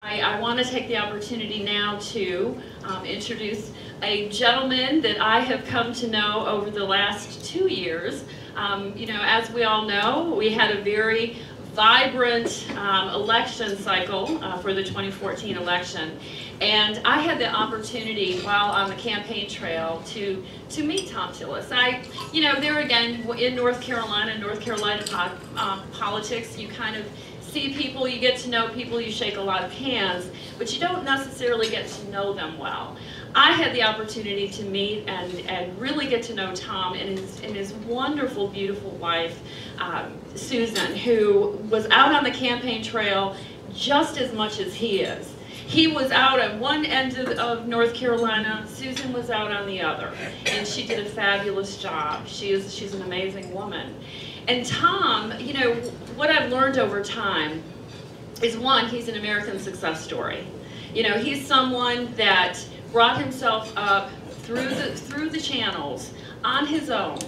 I want to take the opportunity now to introduce a gentleman that I have come to know over the last 2 years. You know, as we all know, we had a very vibrant election cycle for the 2014 election. And I had the opportunity while on the campaign trail to meet Thom Tillis. You know, there again, in North Carolina politics, you kind of see people, you get to know people, you shake a lot of hands, but you don't necessarily get to know them well. I had the opportunity to meet and really get to know Thom and his wonderful, beautiful wife, Susan, who was out on the campaign trail just as much as he is. He was out at one end of North Carolina, Susan was out on the other, and she did a fabulous job. She's an amazing woman. And Thom, you know, what I've learned over time is, one, he's an American success story. You know, he's someone that brought himself up through the channels on his own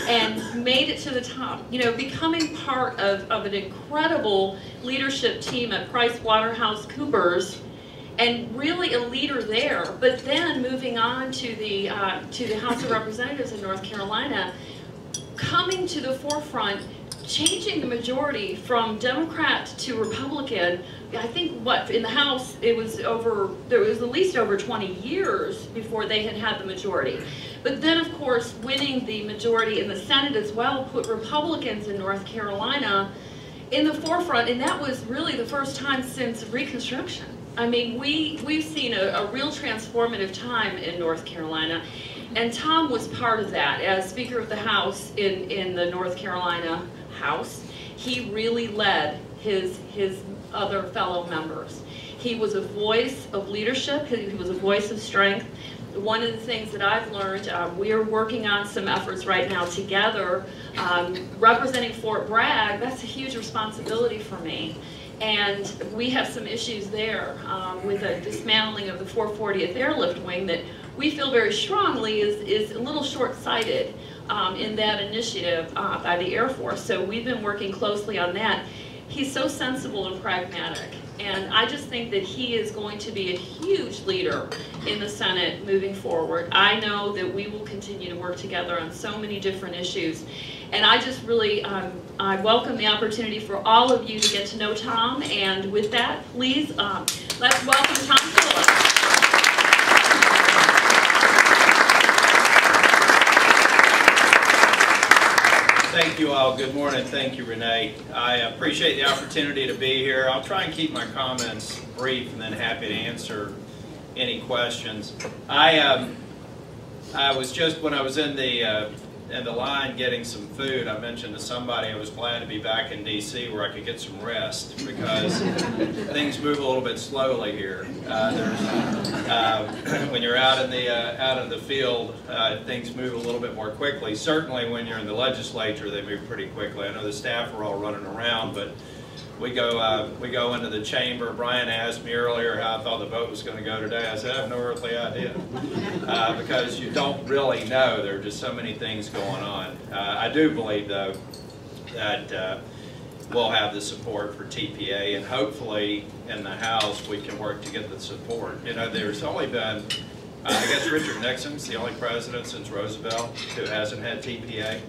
and made it to the top. You know, becoming part of an incredible leadership team at PricewaterhouseCoopers, and really a leader there, but then moving on to the House of Representatives in North Carolina, coming to the forefront, changing the majority from Democrat to Republican. I think what in the House there was at least over 20 years before they had the majority. But then of course winning the majority in the Senate as well put Republicans in North Carolina in the forefront, and that was really the first time since Reconstruction. I mean, we've seen a real transformative time in North Carolina, and Thom was part of that. As Speaker of the House in the North Carolina House, he really led his other fellow members. He was a voice of leadership, he was a voice of strength. One of the things that I've learned, we are working on some efforts right now together, representing Fort Bragg. That's a huge responsibility for me. And we have some issues there with a dismantling of the 440th Airlift Wing that we feel very strongly is a little short-sighted in that initiative by the Air Force. So we've been working closely on that. He's so sensible and pragmatic, and I just think that he is going to be a huge leader in the Senate moving forward. I know that we will continue to work together on so many different issues, and I just really I welcome the opportunity for all of you to get to know Thom. And with that, please let's welcome Thom Tillis. Thank you all. Good morning. Thank you, Renee. I appreciate the opportunity to be here. I'll try and keep my comments brief and then happy to answer any questions. I was just, when I was in the line getting some food, I mentioned to somebody I was glad to be back in D.C. where I could get some rest, because things move a little bit slowly here. When you're out in the field, things move a little bit more quickly. Certainly when you're in the legislature, they move pretty quickly. I know the staff are all running around, but we go into the chamber. Brian asked me earlier how I thought the vote was going to go today. I said, I have no earthly idea, because you don't really know. There are just so many things going on. I do believe, though, that we'll have the support for TPA, and hopefully in the House we can work to get the support. You know, there's only been, I guess Richard Nixon's the only president since Roosevelt who hasn't had TPA.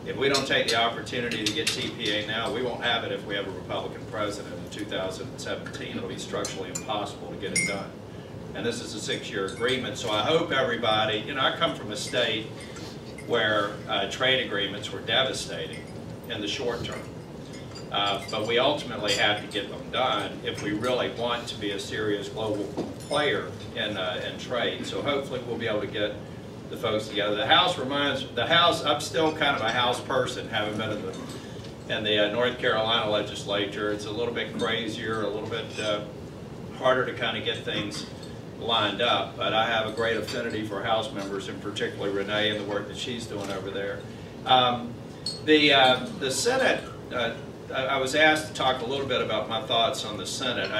If we don't take the opportunity to get TPA now, we won't have it if we have a Republican president in 2017. It'll be structurally impossible to get it done. And this is a 6-year agreement, so I hope everybody, you know, I come from a state where trade agreements were devastating in the short term. But we ultimately have to get them done if we really want to be a serious global player in trade. So hopefully we'll be able to get the folks together. The House, I'm still kind of a House person, having been in the North Carolina legislature. It's a little bit crazier, a little bit harder to kind of get things lined up, but I have a great affinity for House members, and particularly Renee and the work that she's doing over there. The Senate, I was asked to talk a little bit about my thoughts on the Senate,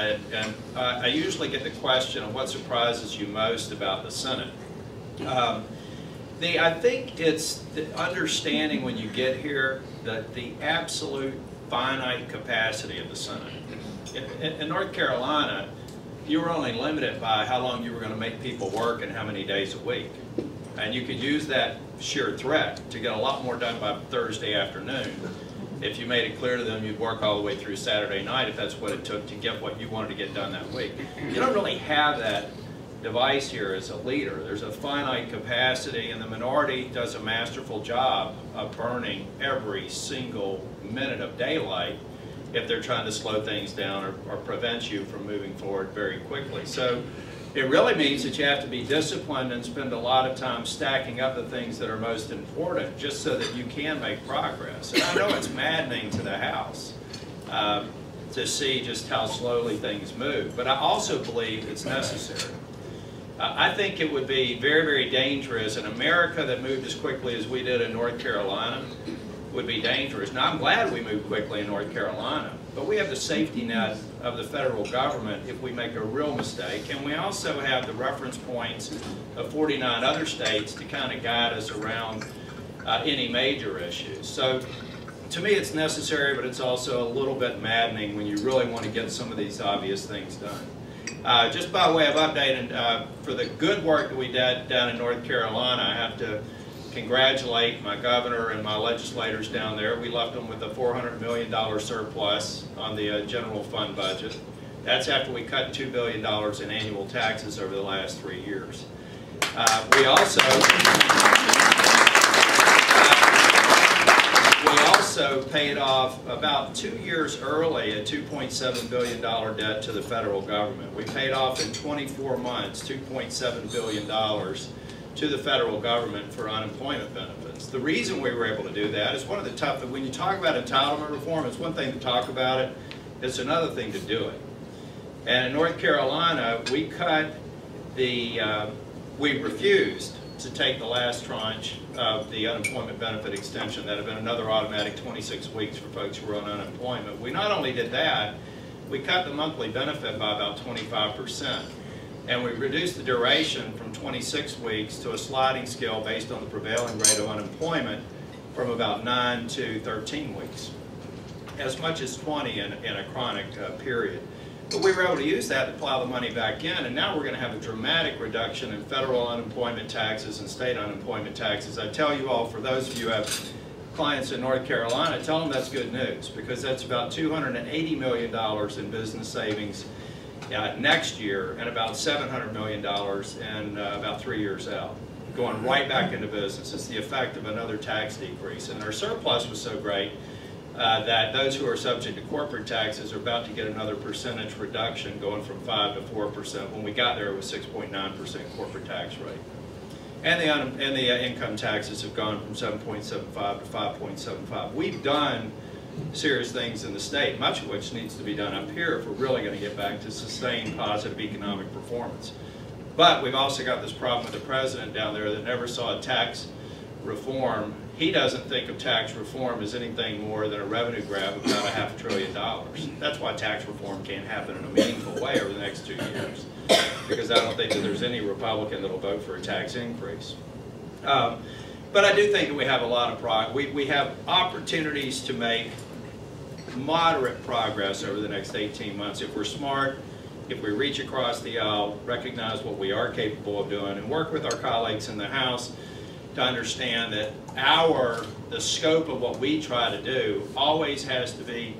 I usually get the question of what surprises you most about the Senate. I think it's the understanding when you get here that the absolute finite capacity of the Senate. In North Carolina, you were only limited by how long you were going to make people work and how many days a week. And you could use that sheer threat to get a lot more done by Thursday afternoon if you made it clear to them you'd work all the way through Saturday night if that's what it took to get what you wanted to get done that week. You don't really have that device here as a leader. There's a finite capacity, and the minority does a masterful job of burning every single minute of daylight if they're trying to slow things down or prevent you from moving forward very quickly. So it really means that you have to be disciplined and spend a lot of time stacking up the things that are most important just so that you can make progress. And I know it's maddening to the House to see just how slowly things move, but I also believe it's necessary. I think it would be very, very dangerous. An America that moved as quickly as we did in North Carolina would be dangerous. Now, I'm glad we moved quickly in North Carolina, but we have the safety net of the federal government if we make a real mistake, and we also have the reference points of 49 other states to kind of guide us around any major issues. So, to me, it's necessary, but it's also a little bit maddening when you really want to get some of these obvious things done. Just by way of update, and for the good work that we did down in North Carolina, I have to congratulate my governor and my legislators down there. We left them with a $400 million surplus on the general fund budget. That's after we cut $2 billion in annual taxes over the last 3 years. We also paid off about 2 years early a $2.7 billion debt to the federal government. We paid off in 24 months $2.7 billion to the federal government for unemployment benefits. The reason we were able to do that is one of the tough, when you talk about entitlement reform, it's one thing to talk about it, it's another thing to do it. And in North Carolina, we cut the, we refused to take the last tranche of the unemployment benefit extension. That had been another automatic 26 weeks for folks who were on unemployment. We not only did that, we cut the monthly benefit by about 25%. And we reduced the duration from 26 weeks to a sliding scale based on the prevailing rate of unemployment from about 9 to 13 weeks, as much as 20 in a chronic period. But we were able to use that to plow the money back in, and now we're going to have a dramatic reduction in federal unemployment taxes and state unemployment taxes. I tell you all, for those of you who have clients in North Carolina, tell them that's good news, because that's about $280 million in business savings next year, and about $700 million in about 3 years out, going right back into business. It's the effect of another tax decrease. And our surplus was so great that those who are subject to corporate taxes are about to get another percentage reduction, going from 5 to 4%. When we got there, it was 6.9% corporate tax rate. And the income taxes have gone from 7.75 to 5.75. We've done serious things in the state, much of which needs to be done up here if we're really going to get back to sustained positive economic performance. But we've also got this problem with the president down there that never saw a tax reform. He doesn't think of tax reform as anything more than a revenue grab of about $500 billion. That's why tax reform can't happen in a meaningful way over the next 2 years, because I don't think that there's any Republican that will vote for a tax increase. But I do think that we have a lot of we have opportunities to make moderate progress over the next 18 months if we're smart, if we reach across the aisle, recognize what we are capable of doing, and work with our colleagues in the House to understand that the scope of what we try to do always has to be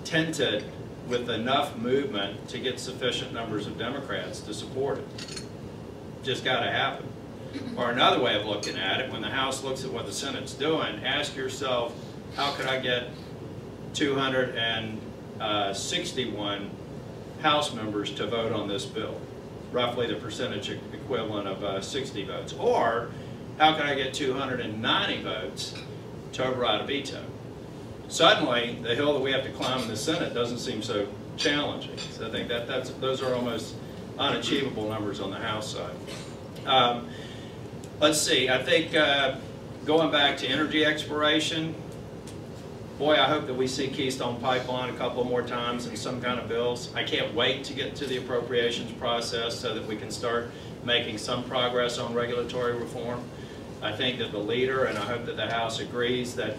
tinted with enough movement to get sufficient numbers of Democrats to support it. Just got to happen. Or another way of looking at it, when the House looks at what the Senate's doing, ask yourself, how could I get 261 House members to vote on this bill? Roughly the percentage equivalent of 60 votes. Or, how can I get 290 votes to override a veto? Suddenly, the hill that we have to climb in the Senate doesn't seem so challenging. So I think those are almost unachievable numbers on the House side. Let's see, I think going back to energy exploration, boy, I hope that we see Keystone Pipeline a couple more times in some kind of bills. I can't wait to get to the appropriations process so that we can start making some progress on regulatory reform. I think that the leader, and I hope that the House agrees, that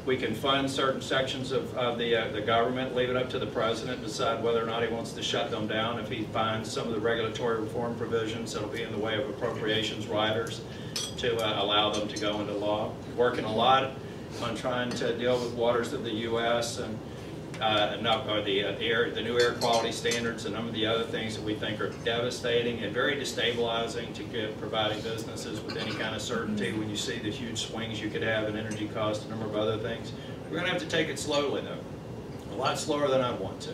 We can fund certain sections of the government, leave it up to the president to decide whether or not he wants to shut them down. If he finds some of the regulatory reform provisions that'll be in the way of appropriations riders to allow them to go into law. Working a lot on trying to deal with waters of the U.S. and the new air quality standards and some of the other things that we think are devastating and very destabilizing to providing businesses with any kind of certainty when you see the huge swings you could have in energy costs and a number of other things. We're going to have to take it slowly, though. A lot slower than I want to.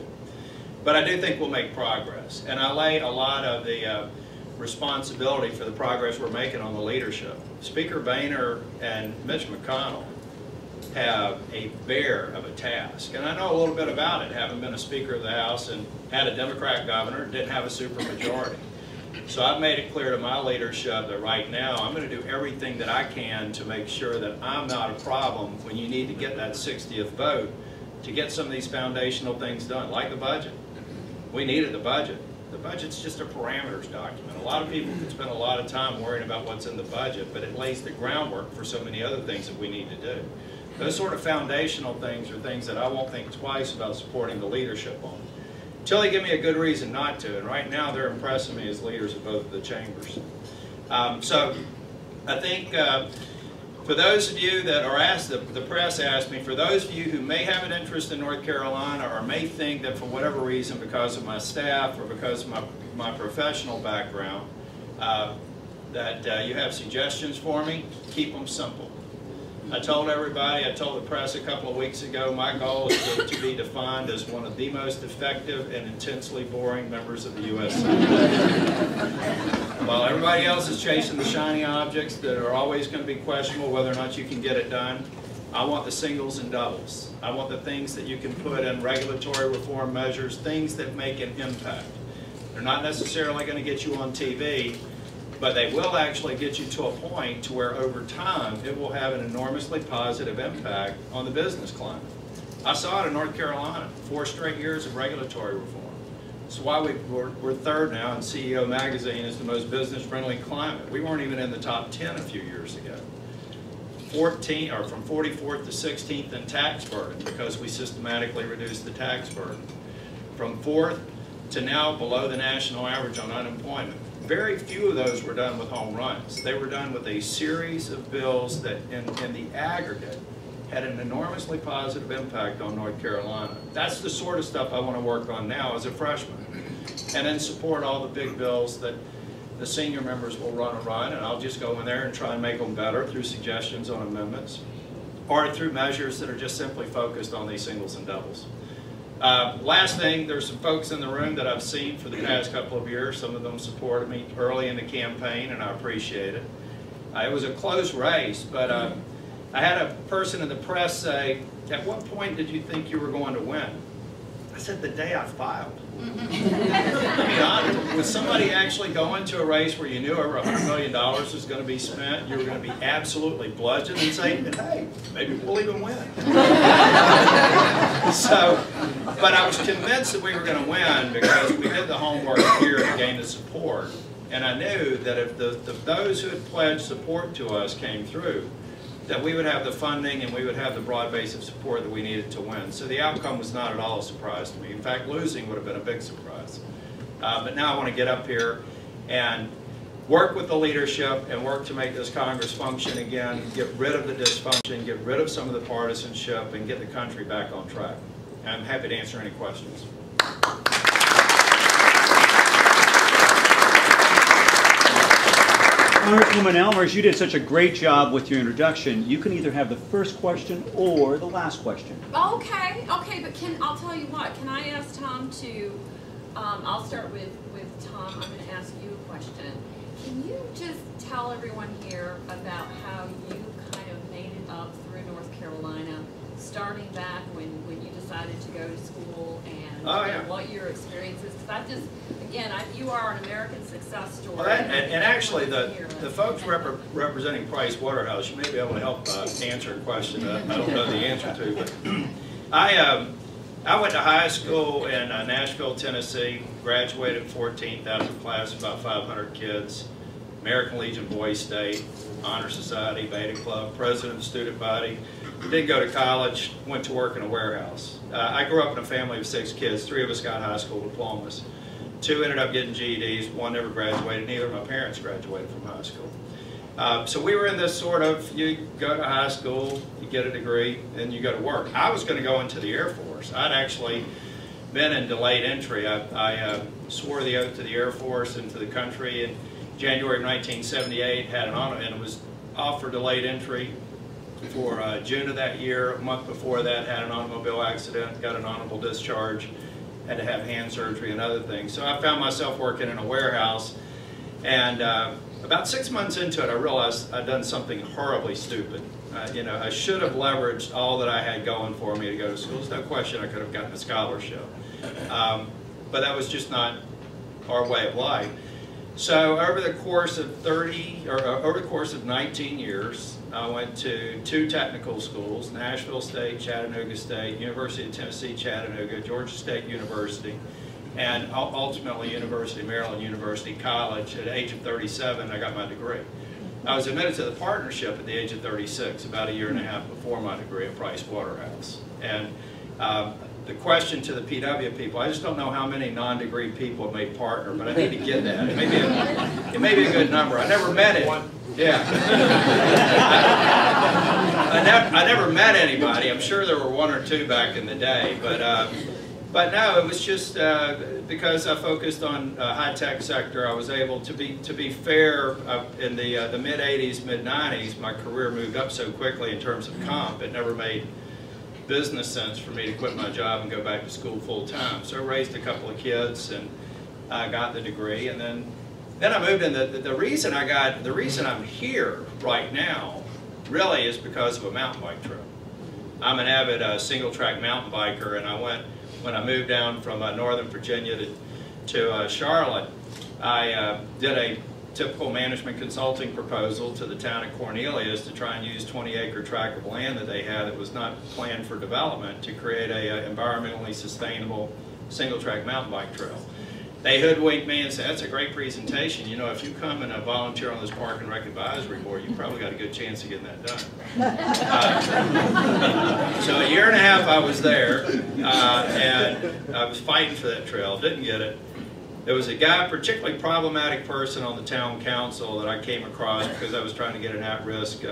But I do think we'll make progress. And I lay a lot of the responsibility for the progress we're making on the leadership. Speaker Boehner and Mitch McConnell have a bear of a task. And I know a little bit about it, having been a Speaker of the House and had a Democrat governor, didn't have a supermajority. So I've made it clear to my leadership that right now I'm going to do everything that I can to make sure that I'm not a problem when you need to get that 60th vote to get some of these foundational things done, like the budget. We needed the budget. The budget's just a parameters document. A lot of people can spend a lot of time worrying about what's in the budget, but it lays the groundwork for so many other things that we need to do. Those sort of foundational things are things that I won't think twice about supporting the leadership on, until they give me a good reason not to. And right now they're impressing me as leaders of both of the chambers. So I think for those of you that are asked, the press asked me, for those of you who may have an interest in North Carolina or may think that for whatever reason, because of my staff or because of my professional background, that you have suggestions for me, keep them simple. I told everybody, I told the press a couple of weeks ago, my goal is to be defined as one of the most effective and intensely boring members of the U.S. Senate. While everybody else is chasing the shiny objects that are always going to be questionable whether or not you can get it done, I want the singles and doubles. I want the things that you can put in regulatory reform measures, things that make an impact. They're not necessarily going to get you on TV, but they will actually get you to a point to where over time it will have an enormously positive impact on the business climate. I saw it in North Carolina, 4 straight years of regulatory reform. That's why we're third now in CEO Magazine as the most business-friendly climate. We weren't even in the top 10 a few years ago. From 44th to 16th in tax burden because we systematically reduced the tax burden. From 4th to now below the national average on unemployment. Very few of those were done with home runs. They were done with a series of bills that in the aggregate had an enormously positive impact on North Carolina. That's the sort of stuff I want to work on now as a freshman. And then support all the big bills that the senior members will run, and I'll just go in there and try and make them better through suggestions on amendments or through measures that are just simply focused on these singles and doubles. Last thing, there's some folks in the room that I've seen for the past couple of years. Some of them supported me early in the campaign, and I appreciate it. It was a close race, but I had a person in the press say, "At what point did you think you were going to win?" I said, "The day I filed." I mean, honestly, was somebody actually going to a race where you knew over $100 million was going to be spent, you were going to be absolutely bludgeoned and say, "Hey, maybe we'll even win." So, but I was convinced that we were going to win because we did the homework here to gain the support. And I knew that if those who had pledged support to us came through, that we would have the funding and we would have the broad base of support that we needed to win. So the outcome was not at all a surprise to me. In fact, losing would have been a big surprise. But now I want to get up here and work with the leadership and work to make this Congress function again, get rid of the dysfunction, get rid of some of the partisanship, and get the country back on track. And I'm happy to answer any questions. Congresswoman Elmers, you did such a great job with your introduction. You can either have the first question or the last question. Okay, but I'll tell you what, can I ask Tom to, I'll start with Tom, I'm going to ask you a question. Can you just tell everyone here about how you kind of made it up through North Carolina, starting back when you decided to go to school and what your experience is? Because I just, again, you are an American success story. Well, and actually, the folks representing Price Waterhouse, you may be able to help answer a question that I don't know the answer to. But I went to high school in Nashville, Tennessee, graduated 14th out of a class of about 500 kids. American Legion Boys State, Honor Society, Beta Club, president of the student body. Didn't go to college, went to work in a warehouse. I grew up in a family of 6 kids. 3 of us got high school diplomas. 2 ended up getting GEDs, 1 never graduated, neither of my parents graduated from high school. So we were in this sort of, you go to high school, you get a degree, and you go to work. I was going to go into the Air Force. I'd actually been in delayed entry. I swore the oath to the Air Force and to the country in January of 1978, had an honor, and it was off for delayed entry for June of that year. A month before that, had an automobile accident, got an honorable discharge, had to have hand surgery and other things. So I found myself working in a warehouse, and about 6 months into it, I realized I'd done something horribly stupid. You know, I should have leveraged all that I had going for me to go to school. There's no question I could have gotten a scholarship. But that was just not our way of life. So over the course of over the course of 19 years, I went to 2 technical schools: Nashville State, Chattanooga State, University of Tennessee, Chattanooga, Georgia State University, and ultimately University of Maryland University College. At the age of 37, I got my degree. I was admitted to the partnership at the age of 36, about a year and a half before my degree at Price Waterhouse. And the question to the PW people, I just don't know how many non-degree people have made partner, but I need to get that. It may be a good number. I never met it. Yeah. I never met anybody. I'm sure there were 1 or 2 back in the day, but no, it was just because I focused on high-tech sector. I was able to be fair. In the mid-'80s, mid-'90s, my career moved up so quickly in terms of comp. It never made business sense for me to quit my job and go back to school full-time. So I raised a couple of kids and got the degree, and then I moved in. The reason I'm here right now really is because of a mountain bike trip. I'm an avid single-track mountain biker, and when I moved down from Northern Virginia to Charlotte, I did a typical management consulting proposal to the town of Cornelius to try and use 20-acre tract of land that they had that was not planned for development to create a environmentally sustainable single-track mountain bike trail. They hoodwinked me and said, "That's a great presentation. You know, if you come and volunteer on this Park and Rec Advisory Board, you probably got a good chance of getting that done." So a year and a half I was there, and I was fighting for that trail. Didn't get it. There was a guy, a particularly problematic person on the town council that I came across because I was trying to get an at-risk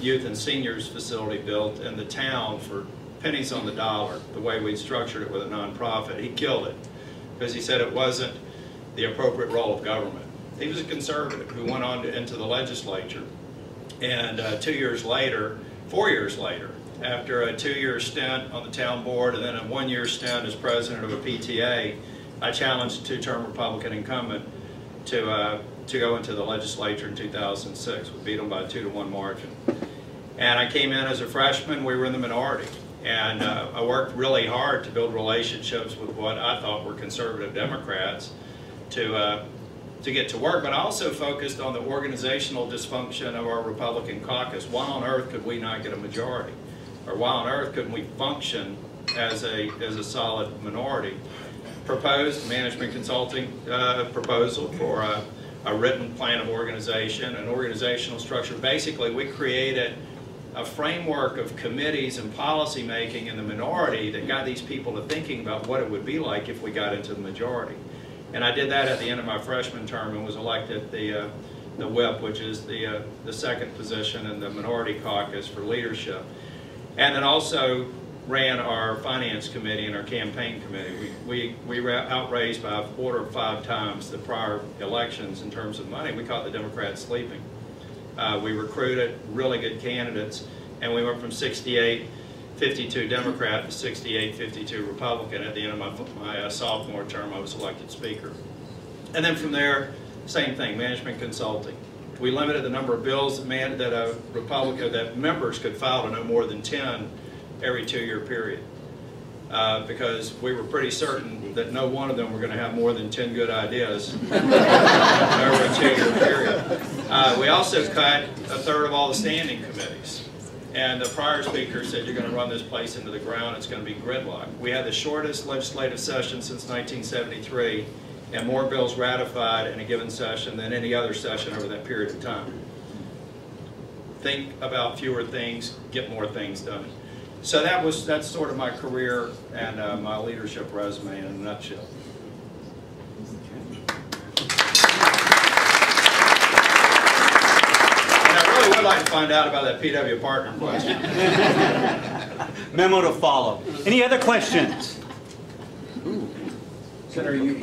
youth and seniors facility built in the town for pennies on the dollar, the way we'd structured it with a nonprofit. He killed it because he said it wasn't the appropriate role of government. He was a conservative who went on into the legislature, and 4 years later, after a 2-year stint on the town board and then a 1-year stint as president of a PTA, I challenged a 2-term Republican incumbent to go into the legislature in 2006. We beat them by a 2-to-1 margin. And I came in as a freshman. We were in the minority. And I worked really hard to build relationships with what I thought were conservative Democrats to get to work. But I also focused on the organizational dysfunction of our Republican caucus. Why on earth could we not get a majority? Or why on earth couldn't we function as a solid minority? Proposed management consulting proposal for a written plan of organization, an organizational structure. Basically, we created a framework of committees and policy making in the minority that got these people to thinking about what it would be like if we got into the majority. And I did that at the end of my freshman term and was elected the whip, which is the second position in the minority caucus for leadership. And then also ran our finance committee and our campaign committee. We outraised by 4 or 5 times the prior elections in terms of money. We caught the Democrats sleeping. We recruited really good candidates, and we went from 68-52 Democrat to 68-52 Republican. At the end of my sophomore term, I was elected Speaker. And then from there, same thing, management consulting. We limited the number of bills that members could file to no more than 10 every 2-year period, because we were pretty certain that no one of them were going to have more than 10 good ideas over a 2-year period. We also cut 1/3 of all the standing committees. And the prior speaker said, "You're going to run this place into the ground, it's going to be gridlock." We had the shortest legislative session since 1973, and more bills ratified in a given session than any other session over that period of time. Think about fewer things, get more things done. So that's sort of my career and my leadership resume in a nutshell. And I really would like to find out about that PW partner question. Memo to follow. Any other questions? Senator, you've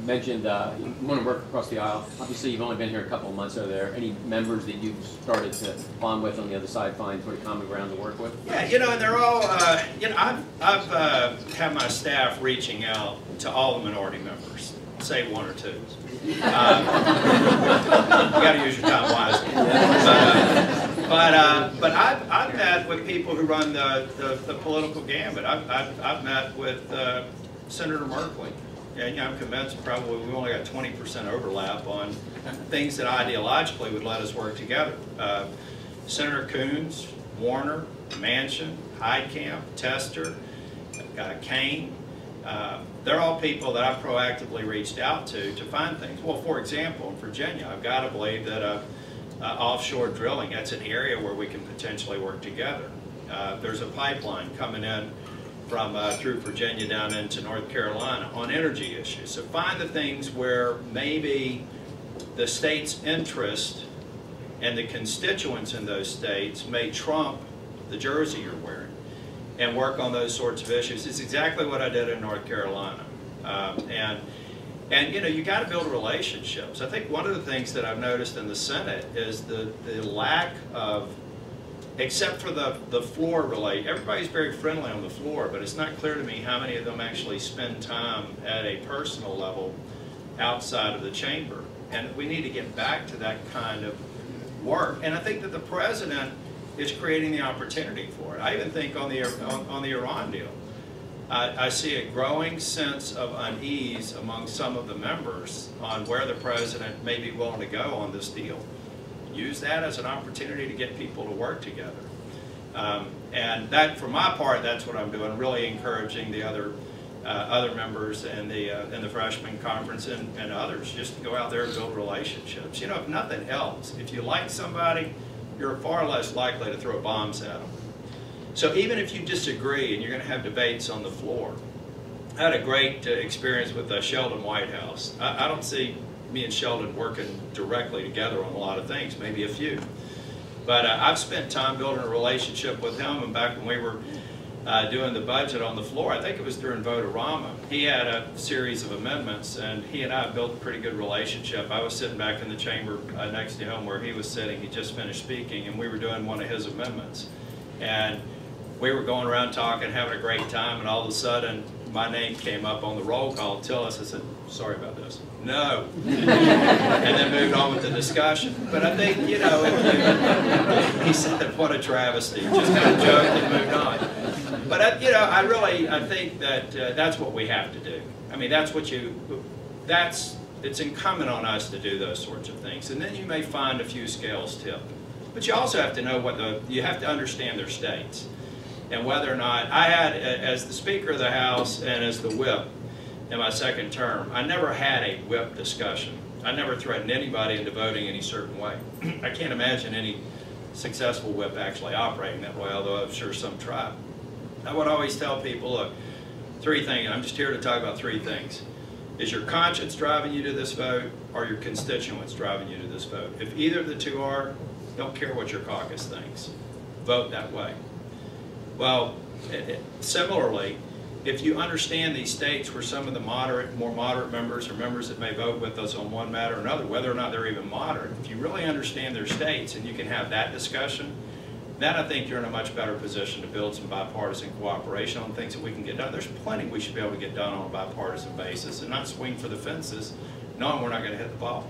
mentioned you want to work across the aisle. Obviously, you've only been here a couple of months. Are there any members that you've started to bond with on the other side, find sort of common ground to work with? Yeah, you know, and they're all, you know, I've had my staff reaching out to all the minority members, say one or two. You got to use your time wisely. But I've met with people who run the political gambit. I've met with Senator Merkley. And I'm convinced probably we've only got 20% overlap on things that ideologically would let us work together. Senator Coons, Warner, Manchin, Heitkamp, Tester, Kane, they're all people that I've proactively reached out to find things. Well, for example, in Virginia, I've got to believe that offshore drilling, that's an area where we can potentially work together. There's a pipeline coming in from through Virginia down into North Carolina on energy issues. So find the things where maybe the state's interest and the constituents in those states may trump the jersey you're wearing, and work on those sorts of issues. It's exactly what I did in North Carolina. And you know, you got to build relationships. I think one of the things that I've noticed in the Senate is the lack of, except for the floor relate, everybody's very friendly on the floor, but it's not clear to me how many of them actually spend time at a personal level outside of the chamber. And we need to get back to that kind of work. And I think that the president is creating the opportunity for it. I even think on the Iran deal, I see a growing sense of unease among some of the members on where the president may be willing to go on this deal. Use that as an opportunity to get people to work together. And that, for my part, that's what I'm doing, really encouraging the other members in the freshman conference and others just to go out there and build relationships. You know, if nothing else, if you like somebody, you're far less likely to throw bombs at them. So even if you disagree and you're going to have debates on the floor, I had a great experience with Sheldon Whitehouse. I don't see me and Sheldon working directly together on a lot of things, maybe a few. But I've spent time building a relationship with him, and back when we were doing the budget on the floor, I think it was during Vote-A-Rama, he had a series of amendments, and he and I built a pretty good relationship. I was sitting back in the chamber next to him where he was sitting. He just finished speaking, and we were doing one of his amendments. And we were going around talking, having a great time, and all of a sudden, my name came up on the roll call. Tillis, I said, sorry about this. No. And then moved on with the discussion. But I think, you know, he said, what a travesty. Just kind of joked and moved on. But, you know, I think that that's what we have to do. I mean, it's incumbent on us to do those sorts of things. And then you may find a few scales tipped. But you also have to know you have to understand their states. And whether or not, I had, as the Speaker of the House and as the whip in my second term, I never had a whip discussion. I never threatened anybody into voting any certain way. I can't imagine any successful whip actually operating that way, although I'm sure some try. I would always tell people, look, three things, I'm just here to talk about three things. Is your conscience driving you to this vote, or your constituents driving you to this vote? If either of the two are, don't care what your caucus thinks. Vote that way. Well, similarly, if you understand these states where some of the more moderate members or members that may vote with us on one matter or another, whether or not they're even moderate, if you really understand their states and you can have that discussion, then I think you're in a much better position to build some bipartisan cooperation on things that we can get done. There's plenty we should be able to get done on a bipartisan basis and not swing for the fences, knowing we're not going to hit the ball.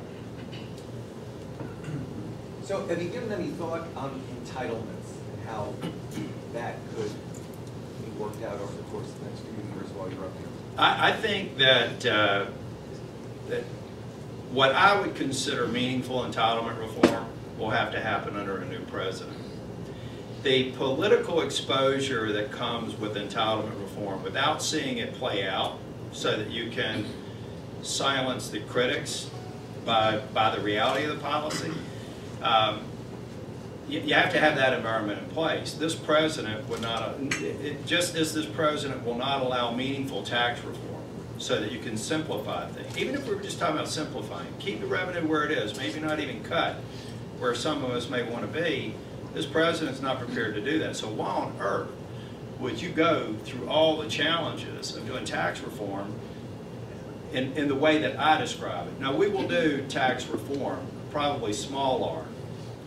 So have you given any thought on entitlements and how that could be worked out over the course of the next few years while you're up here? I think that, that what I would consider meaningful entitlement reform will have to happen under a new president. The political exposure that comes with entitlement reform, without seeing it play out so that you can silence the critics by the reality of the policy. You have to have that environment in place. This president would not, just as this president will not allow meaningful tax reform so that you can simplify things. Even if we were just talking about simplifying, keep the revenue where it is, maybe not even cut where some of us may want to be, this president's not prepared to do that. So why on earth would you go through all the challenges of doing tax reform in the way that I describe it? Now, we will do tax reform, probably small R,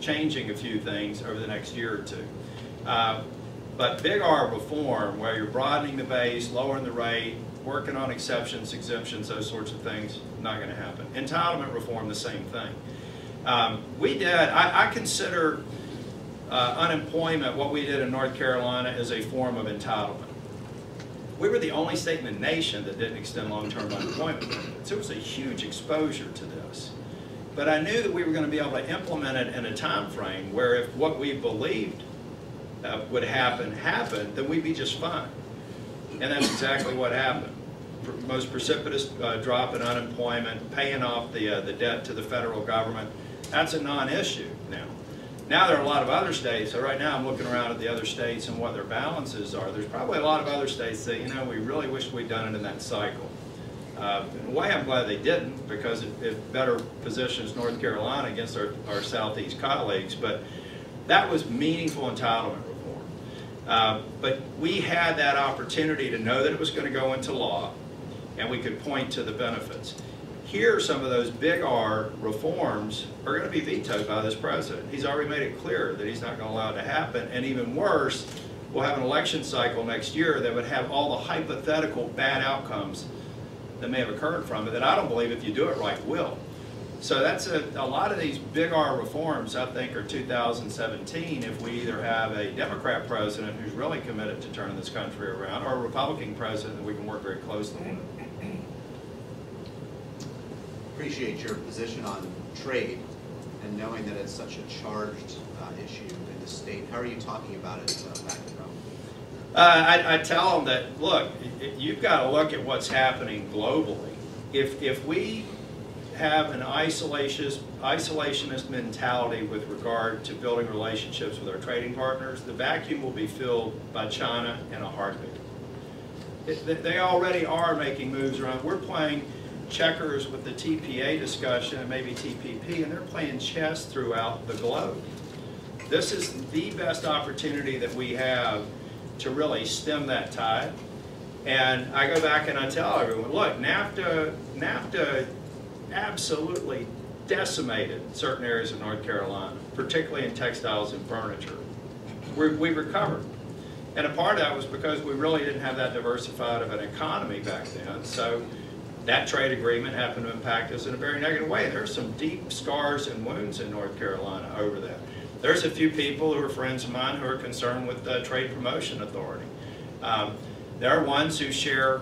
changing a few things over the next year or two. But big R reform, where you're broadening the base, lowering the rate, working on exceptions, exemptions, those sorts of things, not going to happen. Entitlement reform, the same thing. I consider unemployment, what we did in North Carolina, as a form of entitlement. We were the only state in the nation that didn't extend long-term unemployment benefits. There was a huge exposure to this. But I knew that we were going to be able to implement it in a time frame where if what we believed would happen happened, then we'd be just fine. And that's exactly what happened. Most precipitous drop in unemployment, paying off the debt to the federal government. That's a non-issue now. Now there are a lot of other states, so right now I'm looking around at the other states and what their balances are. There's probably a lot of other states that, you know, we really wish we'd done it in that cycle. In a way, I'm glad they didn't, because it better positions North Carolina against our Southeast colleagues, but that was meaningful entitlement reform. But we had that opportunity to know that it was going to go into law, and we could point to the benefits. Here, some of those big R reforms are going to be vetoed by this president. He's already made it clear that he's not going to allow it to happen, and even worse, we'll have an election cycle next year that would have all the hypothetical bad outcomes that may have occurred from it that I don't believe, if you do it right, will. So that's a lot of these big R reforms, I think, are 2017 if we either have a Democrat president who's really committed to turning this country around, or a Republican president that we can work very closely with. Appreciate your position on trade and knowing that it's such a charged issue in the state. How are you talking about it back in Rome? I tell them that, look, you've got to look at what's happening globally. If we have an isolationist mentality with regard to building relationships with our trading partners, the vacuum will be filled by China in a heartbeat. They already are making moves around. We're playing checkers with the TPA discussion and maybe TPP, and they're playing chess throughout the globe. This is the best opportunity that we have to really stem that tide. And I go back and I tell everyone, look, NAFTA absolutely decimated certain areas of North Carolina, particularly in textiles and furniture. We recovered. And a part of that was because we really didn't have that diversified of an economy back then. So that trade agreement happened to impact us in a very negative way. There are some deep scars and wounds in North Carolina over that. There's a few people who are friends of mine who are concerned with the Trade Promotion Authority. There are ones who share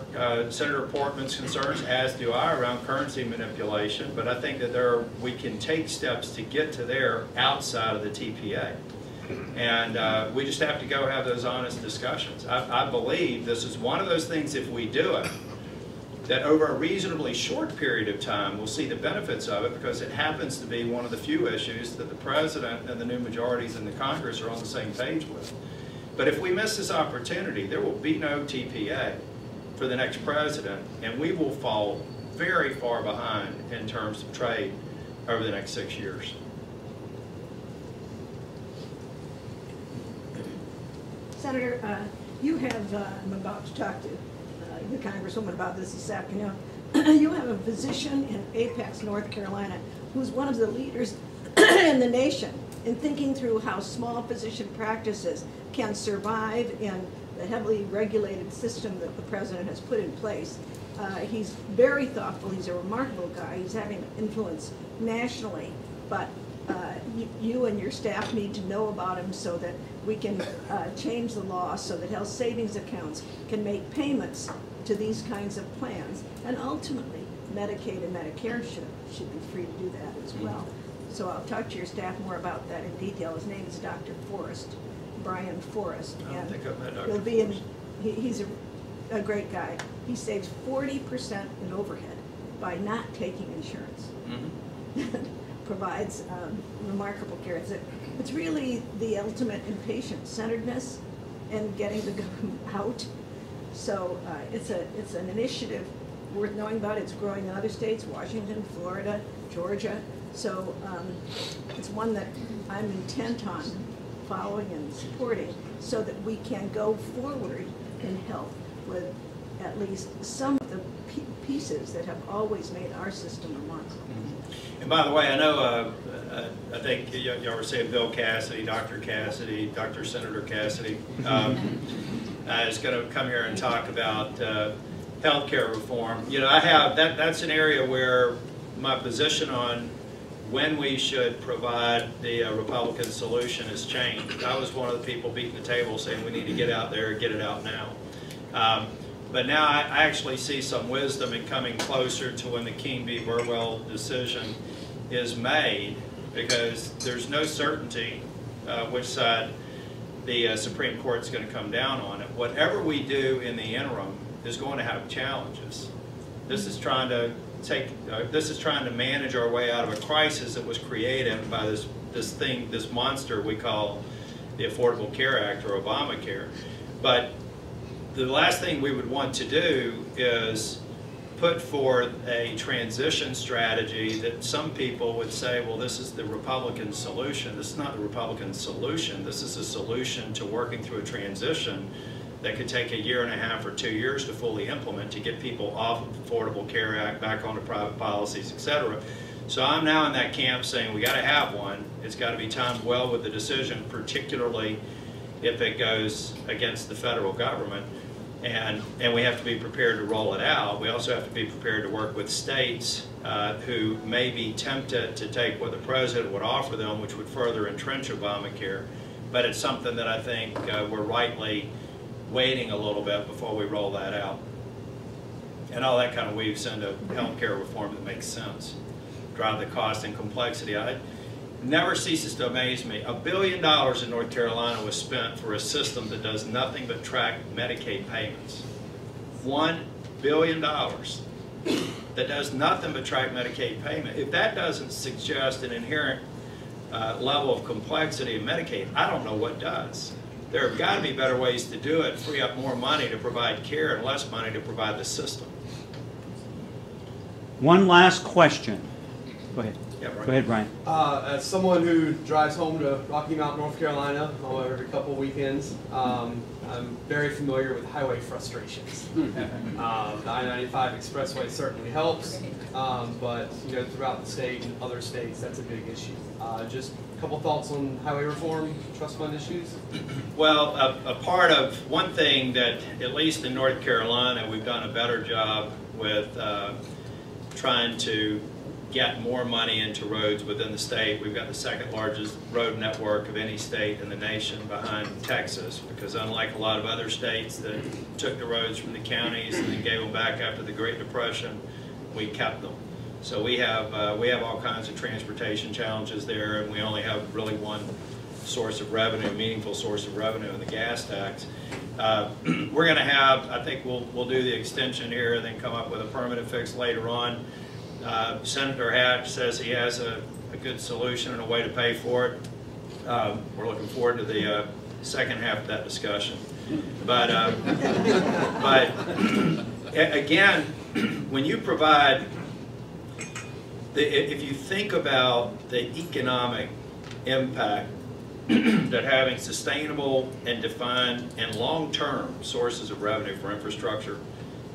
Senator Portman's concerns, as do I, around currency manipulation, but I think that we can take steps to get to there outside of the TPA. And we just have to go have those honest discussions. I believe this is one of those things, if we do it, that over a reasonably short period of time we'll see the benefits of it, because it happens to be one of the few issues that the president and the new majorities in the Congress are on the same page with. But if we miss this opportunity, there will be no TPA for the next president, and we will fall very far behind in terms of trade over the next 6 years. Senator, you have, I'm about to talk to the Congresswoman about this afternoon. You have a physician in Apex, North Carolina, who's one of the leaders in the nation in thinking through how small physician practices can survive in the heavily regulated system that the president has put in place. He's very thoughtful. He's a remarkable guy. He's having influence nationally, but you and your staff need to know about him so that we can change the law so that health savings accounts can make payments to these kinds of plans, and ultimately Medicaid and Medicare should be free to do that as well. So I'll talk to your staff more about that in detail. His name is Dr. Forrest, Brian Forrest, and he'll be in. He's a great guy. He saves 40% in overhead by not taking insurance. Mhm. Provides remarkable care. It's really the ultimate in patient-centeredness and getting the government out. So it's an initiative worth knowing about. It's growing in other states, Washington, Florida, Georgia. So it's one that I'm intent on following and supporting so that we can go forward in health with at least some of the pieces that have always made our system remarkable. And by the way, I know, I think y'all were saying Bill Cassidy, Dr. Cassidy, Dr. Senator Cassidy is going to come here and talk about healthcare reform. You know, I have, that's an area where my position on when we should provide the Republican solution has changed. I was one of the people beating the table saying we need to get out there and get it out now. But now I actually see some wisdom in coming closer to when the King v. Burwell decision is made, because there's no certainty which side the Supreme Court is going to come down on it. Whatever we do in the interim is going to have challenges. This is trying to manage our way out of a crisis that was created by this monster we call the Affordable Care Act, or Obamacare. But the last thing we would want to do is put forth a transition strategy that some people would say, well, this is the Republican solution. This is not the Republican solution. This is a solution to working through a transition that could take 1.5 years or 2 years to fully implement, to get people off of the Affordable Care Act, back onto private policies, etc. So I'm now in that camp saying we got to have one. It's got to be timed well with the decision, particularly if it goes against the federal government. And we have to be prepared to roll it out. We also have to be prepared to work with states who may be tempted to take what the president would offer them, which would further entrench Obamacare. But it's something that I think we're rightly waiting a little bit before we roll that out. And all that kind of weaves into healthcare reform that makes sense. Drive the cost and complexity. It never ceases to amaze me. $1 billion in North Carolina was spent for a system that does nothing but track Medicaid payments. $1 billion that does nothing but track Medicaid payment. If that doesn't suggest an inherent level of complexity in Medicaid, I don't know what does. There have got to be better ways to do it, free up more money to provide care and less money to provide the system. One last question. Go ahead. Yeah, Brian. Go ahead, Brian. As someone who drives home to Rocky Mount, North Carolina, every couple of weekends, I'm very familiar with highway frustrations. The I-95 expressway certainly helps, but throughout the state and other states, that's a big issue. Just a couple thoughts on highway reform, trust fund issues? Well, a part of one thing that, at least in North Carolina, we've done a better job with trying to get more money into roads within the state. We've got the second largest road network of any state in the nation, behind Texas, because unlike a lot of other states that took the roads from the counties and then gave them back after the Great Depression, we kept them. So we have all kinds of transportation challenges there, and we only have really one source of revenue, meaningful source of revenue, in the gas tax. We're going to have, I think we'll do the extension here and then come up with a permanent fix later on. Senator Hatch says he has a good solution and a way to pay for it. We're looking forward to the second half of that discussion. But again, when you provide, if you think about the economic impact that having sustainable and defined and long-term sources of revenue for infrastructure,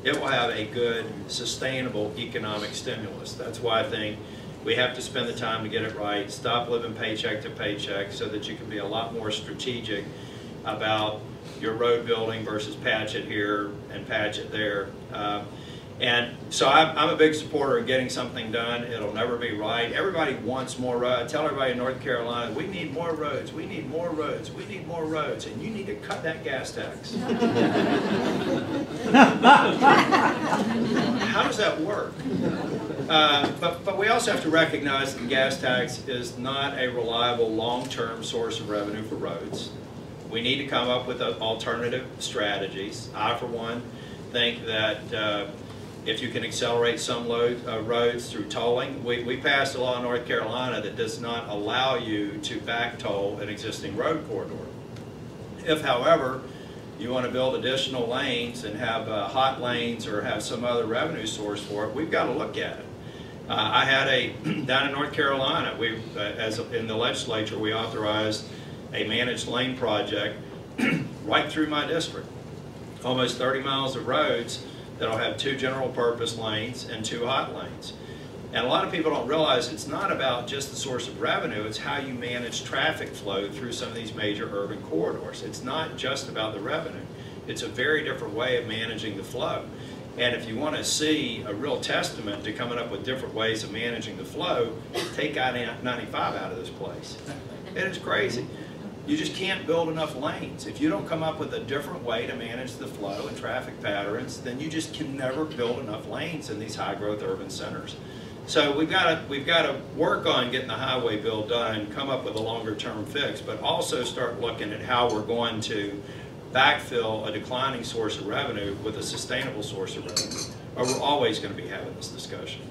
it will have a good, sustainable economic stimulus. That's why I think we have to spend the time to get it right, stop living paycheck to paycheck, so that you can be a lot more strategic about your road building versus patch it here and patch it there. And so I'm a big supporter of getting something done. It'll never be right. Everybody wants more roads. I tell everybody in North Carolina, we need more roads, we need more roads, we need more roads, and you need to cut that gas tax. How does that work? But we also have to recognize that the gas tax is not a reliable long-term source of revenue for roads. We need to come up with alternative strategies. I, for one, think that if you can accelerate some roads through tolling. We passed a law in North Carolina that does not allow you to back toll an existing road corridor. If, however, you want to build additional lanes and have hot lanes or have some other revenue source for it, we've got to look at it. I had down in North Carolina, in the legislature, we authorized a managed lane project right through my district. Almost 30 miles of roads that'll have 2 general purpose lanes and 2 hot lanes. And a lot of people don't realize it's not about just the source of revenue, it's how you manage traffic flow through some of these major urban corridors. It's not just about the revenue. It's a very different way of managing the flow. And if you want to see a real testament to coming up with different ways of managing the flow, take I-95 out of this place. It is crazy. You just can't build enough lanes. If you don't come up with a different way to manage the flow and traffic patterns, then you just can never build enough lanes in these high-growth urban centers. So we've got to work on getting the highway bill done, come up with a longer-term fix, but also start looking at how we're going to backfill a declining source of revenue with a sustainable source of revenue, or we're always going to be having this discussion.